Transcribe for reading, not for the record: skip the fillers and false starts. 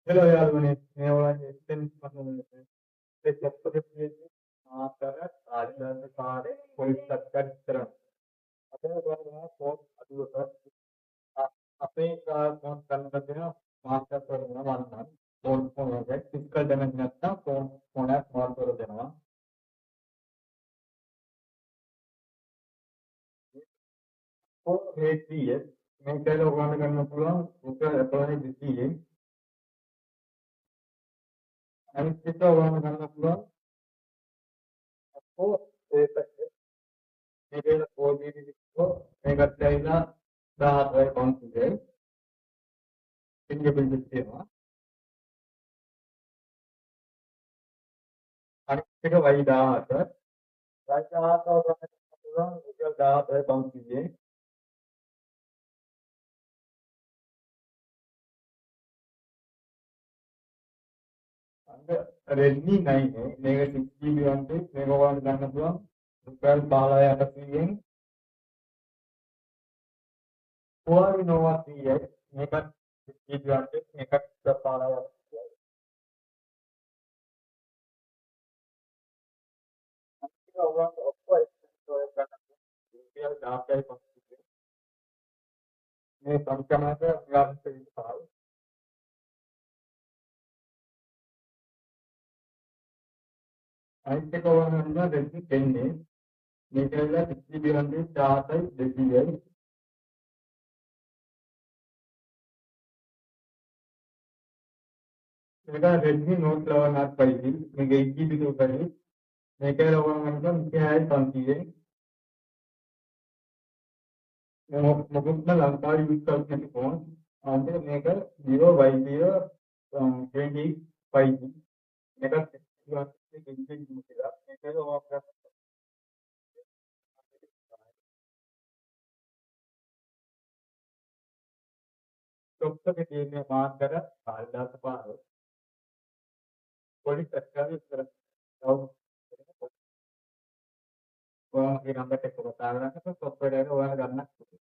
Hello යාළුවනේ මේ ඔයාලගේ එක්ස්ටෙන්ස් මම මේ චැප්ටර් එකේ ආකාර ආධාර කාර්ය පොලිස් සත්කාර කරනවා. අපේ ඔයාලා පොත් අදුවට අපේ ෆෝන් කරන්න දෙන මාස්ටර් කරනවා වන්නම්. ෆෝන් එකක් ෆිස්කල් දැනෙන්නේ නැත්නම් ෆෝන් එකක් මාර්ක් කර දෙනවා. ෆෝන් ATS මේකල ඔයාලා ගන්න පුළුවන් උත්තර අපලයි දෙතියේ අනිත් එක ඔයාලා ගන්න පුළුවන් අපෝ ඒක මේකේ පොඩි මේකත් ඇවිල්ලා 14යි පන්තියේ ඉංග්‍රීසි බින්දුවක් තියෙනවා. අනිත් එක y 17 y 17 ගන්න පුළුවන් රුපියල් 17යි පන්තියේ අන්න Redmi 9 මේක 6GB වන්ටි මේක ඔයාලට ගන්න පුළුවන් රුපියල් 15800න් Huawei Nova 3x මේකත් 6GB වන්ටි මේකත් 15800යි. අනිත් එක ඔයාලට Oppo X1 ගන්න රුපියල් 16යි පන්තියේ මේ සංකමනක ග්‍රාෆික්ස් විස්තරය අනිත් එක ඔයාලට Redmi 10 මේක ඇවිල්ලා 6GB වන්ටි 16යි 200යි මේක Redmi Note 11 5G මේක 8GB දුරකයි මේක ලොකම ගන්න 26යි 500යි මොකක්ද ලංකාවේ යුස් කරන්නේ නැති ෆෝන් අන්තිම මේක 0y0 20 5G මේකත් 6GB ඉන්ජින් කියලා මේක ඔයාලට ටොප් එකේ තියෙන මාර්කර 14500 පොලිස් අධිකාරිය ඉස්සර ඔයාලගේ නම්බර් එක කතා කරලා සොෆ්ට්වෙයාර් එක ඔයාලා ගන්න